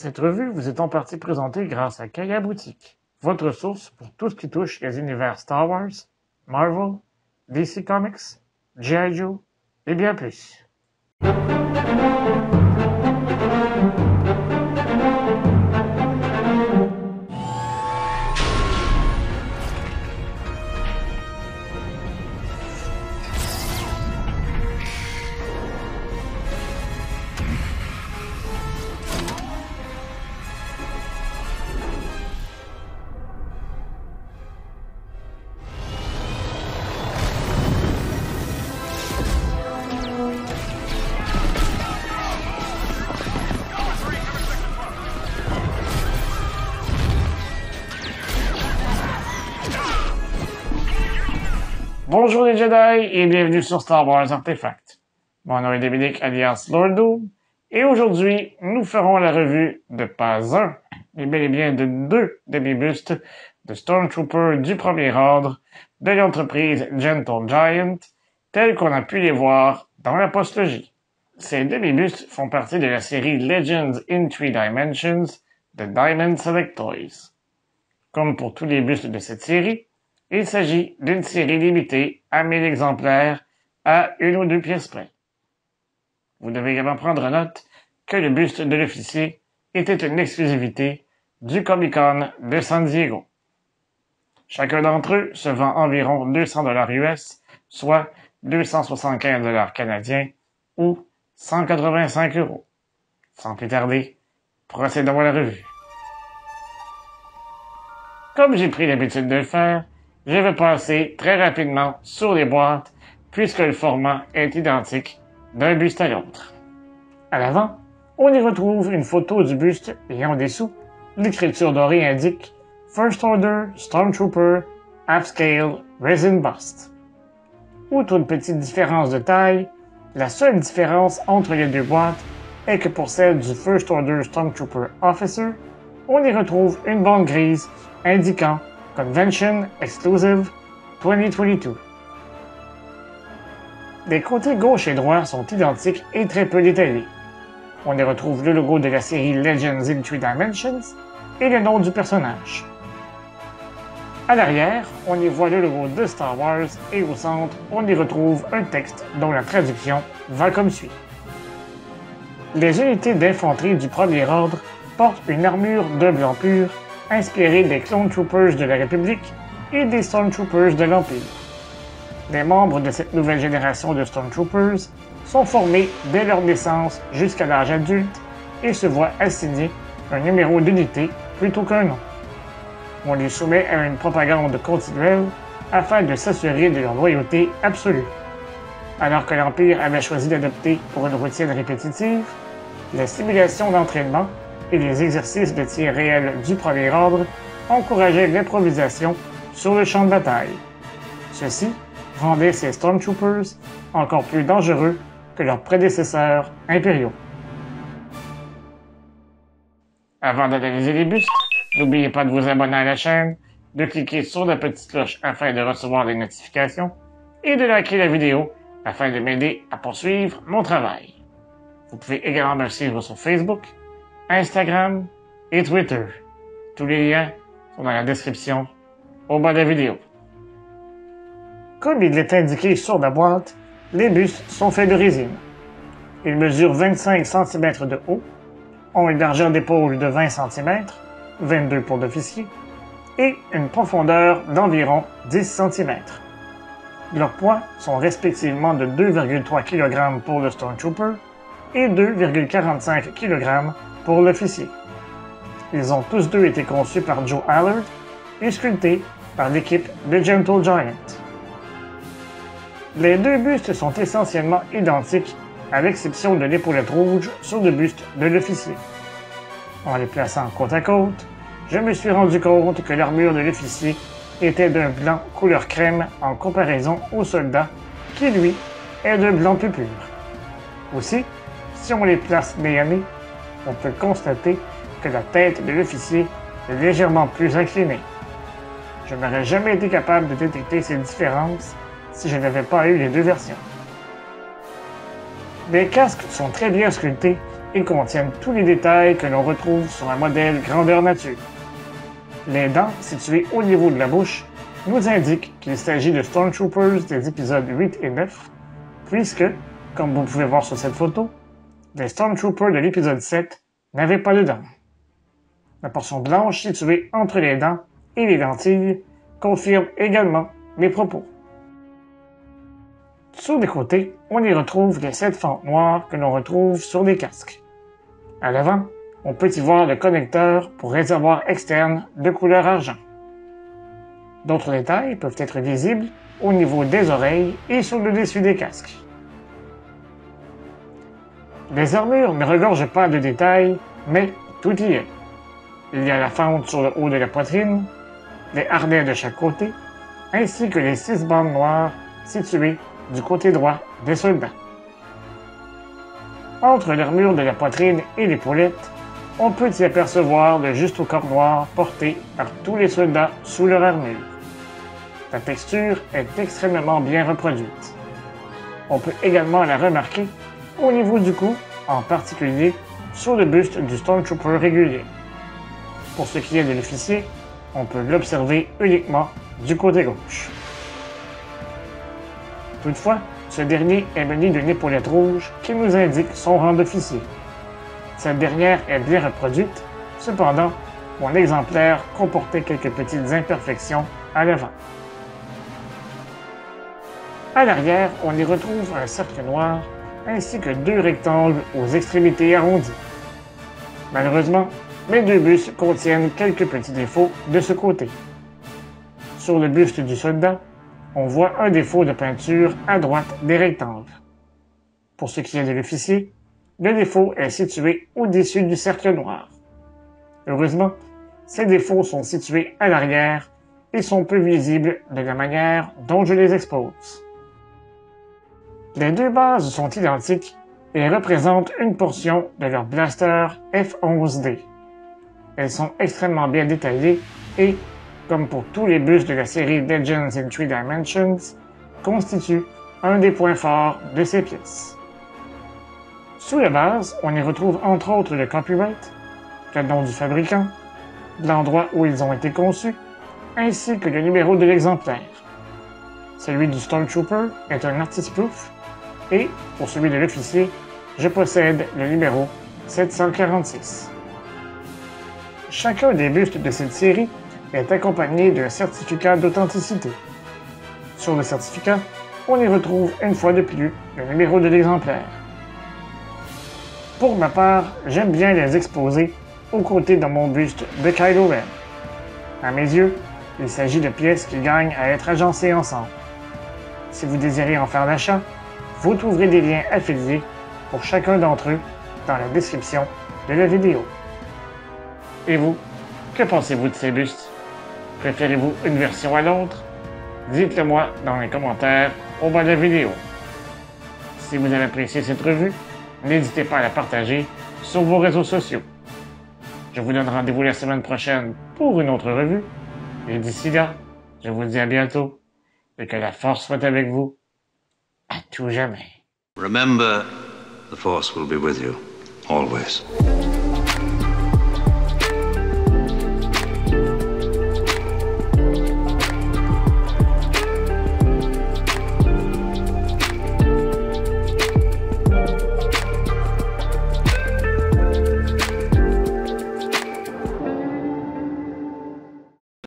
Cette revue vous est en partie présentée grâce à Kaya Boutique, votre source pour tout ce qui touche les univers Star Wars, Marvel, DC Comics, G.I. Joe et bien plus. Bonjour les Jedi et bienvenue sur Star Wars Artefact. Mon nom est Dominique alias Lord Doom et aujourd'hui nous ferons la revue de pas un, mais bel et bien de deux demi-bustes de Stormtroopers du premier ordre de l'entreprise Gentle Giant tels qu'on a pu les voir dans la postlogie. Ces demi-bustes font partie de la série Legends in Three Dimensions de Diamond Select Toys. Comme pour tous les bustes de cette série, il s'agit d'une série limitée à 1000 exemplaires à une ou deux pièces près. Vous devez également prendre note que le buste de l'officier était une exclusivité du Comic-Con de San Diego. Chacun d'entre eux se vend environ 200 $ US, soit 275 $ canadiens ou 185 €. Sans plus tarder, procédons à la revue. Comme j'ai pris l'habitude de le faire, je vais passer très rapidement sur les boîtes puisque le format est identique d'un buste à l'autre. À l'avant, on y retrouve une photo du buste et en dessous, l'écriture dorée indique First Order Stormtrooper Half-Scale Resin Bust. Outre une petite différence de taille, la seule différence entre les deux boîtes est que pour celle du First Order Stormtrooper Officer, on y retrouve une bande grise indiquant Convention Exclusive 2022. Les côtés gauche et droit sont identiques et très peu détaillés. On y retrouve le logo de la série Legends in Three Dimensions et le nom du personnage. À l'arrière, on y voit le logo de Star Wars et au centre, on y retrouve un texte dont la traduction va comme suit. Les unités d'infanterie du premier ordre portent une armure de blanc pur inspirée des Clone Troopers de la République et des Stormtroopers de l'Empire. Les membres de cette nouvelle génération de Stormtroopers sont formés dès leur naissance jusqu'à l'âge adulte et se voient assigner un numéro d'unité plutôt qu'un nom. On les soumet à une propagande continuelle afin de s'assurer de leur loyauté absolue. Alors que l'Empire avait choisi d'adopter pour une routine répétitive, la simulation d'entraînement et les exercices de tir réel du premier ordre encourageaient l'improvisation sur le champ de bataille. Ceci rendait ces Stormtroopers encore plus dangereux que leurs prédécesseurs impériaux. Avant d'analyser les bustes, n'oubliez pas de vous abonner à la chaîne, de cliquer sur la petite cloche afin de recevoir les notifications et de liker la vidéo afin de m'aider à poursuivre mon travail. Vous pouvez également me suivre sur Facebook, Instagram et Twitter. Tous les liens sont dans la description au bas de la vidéo. Comme il est indiqué sur la boîte, les bustes sont faits de résine. Ils mesurent 25 cm de haut, ont une largeur d'épaule de 20 cm, 22 pour l'officier, et une profondeur d'environ 10 cm. Leurs poids sont respectivement de 2,3 kg pour le Stormtrooper et 2,45 kg pour l'officier. Ils ont tous deux été conçus par Joe Allard et sculptés par l'équipe de Gentle Giant. Les deux bustes sont essentiellement identiques à l'exception de l'épaulette rouge sur le buste de l'officier. En les plaçant côte à côte, je me suis rendu compte que l'armure de l'officier était d'un blanc couleur crème en comparaison au soldat qui, lui, est d'un blanc plus pur. Aussi, si on les place nez à nez, on peut constater que la tête de l'officier est légèrement plus inclinée. Je n'aurais jamais été capable de détecter ces différences si je n'avais pas eu les deux versions. Les casques sont très bien sculptés Ils contiennent tous les détails que l'on retrouve sur un modèle grandeur nature. Les dents situées au niveau de la bouche nous indiquent qu'il s'agit de Stormtroopers des épisodes 8 et 9, puisque, comme vous pouvez voir sur cette photo, les Stormtroopers de l'épisode 7 n'avaient pas de dents. La portion blanche située entre les dents et les lentilles confirme également mes propos. Sur les côtés, on y retrouve les 7 fentes noires que l'on retrouve sur les casques. À l'avant, on peut y voir le connecteur pour réservoir externe de couleur argent. D'autres détails peuvent être visibles au niveau des oreilles et sur le dessus des casques. Les armures ne regorgent pas de détails, mais tout y est. Il y a la fente sur le haut de la poitrine, les harnais de chaque côté, ainsi que les 6 bandes noires situées du côté droit des soldats. Entre l'armure de la poitrine et l'épaulette, on peut y apercevoir le juste au corps noir porté par tous les soldats sous leur armure. La texture est extrêmement bien reproduite. On peut également la remarquer au niveau du cou, en particulier sur le buste du Stormtrooper régulier. Pour ce qui est de l'officier, on peut l'observer uniquement du côté gauche. Toutefois, ce dernier est muni d'une épaulette rouge qui nous indique son rang d'officier. Cette dernière est bien reproduite, cependant, mon exemplaire comportait quelques petites imperfections à l'avant. À l'arrière, on y retrouve un cercle noir ainsi que 2 rectangles aux extrémités arrondies. Malheureusement, mes 2 bustes contiennent quelques petits défauts de ce côté. Sur le buste du soldat, on voit un défaut de peinture à droite des rectangles. Pour ce qui est de l'officier, le défaut est situé au-dessus du cercle noir. Heureusement, ces défauts sont situés à l'arrière et sont peu visibles de la manière dont je les expose. Les 2 bases sont identiques et représentent une portion de leur blaster F-11D. Elles sont extrêmement bien détaillées et, comme pour tous les bustes de la série Legends in 3 Dimensions, constituent un des points forts de ces pièces. Sous la base, on y retrouve entre autres le copyright, le nom du fabricant, l'endroit où ils ont été conçus, ainsi que le numéro de l'exemplaire. Celui du Stormtrooper est un artist proof, et, pour celui de l'officier, je possède le numéro 746. Chacun des bustes de cette série est accompagné d'un certificat d'authenticité. Sur le certificat, on y retrouve une fois de plus le numéro de l'exemplaire. Pour ma part, j'aime bien les exposer aux côtés de mon buste de Kylo Ren. À mes yeux, il s'agit de pièces qui gagnent à être agencées ensemble. Si vous désirez en faire l'achat, vous trouverez des liens affiliés pour chacun d'entre eux dans la description de la vidéo. Et vous, que pensez-vous de ces bustes? Préférez-vous une version à l'autre? Dites-le moi dans les commentaires au bas de la vidéo. Si vous avez apprécié cette revue, n'hésitez pas à la partager sur vos réseaux sociaux. Je vous donne rendez-vous la semaine prochaine pour une autre revue. Et d'ici là, je vous dis à bientôt et que la force soit avec vous à tout jamais. Remember, the force will be with you, always.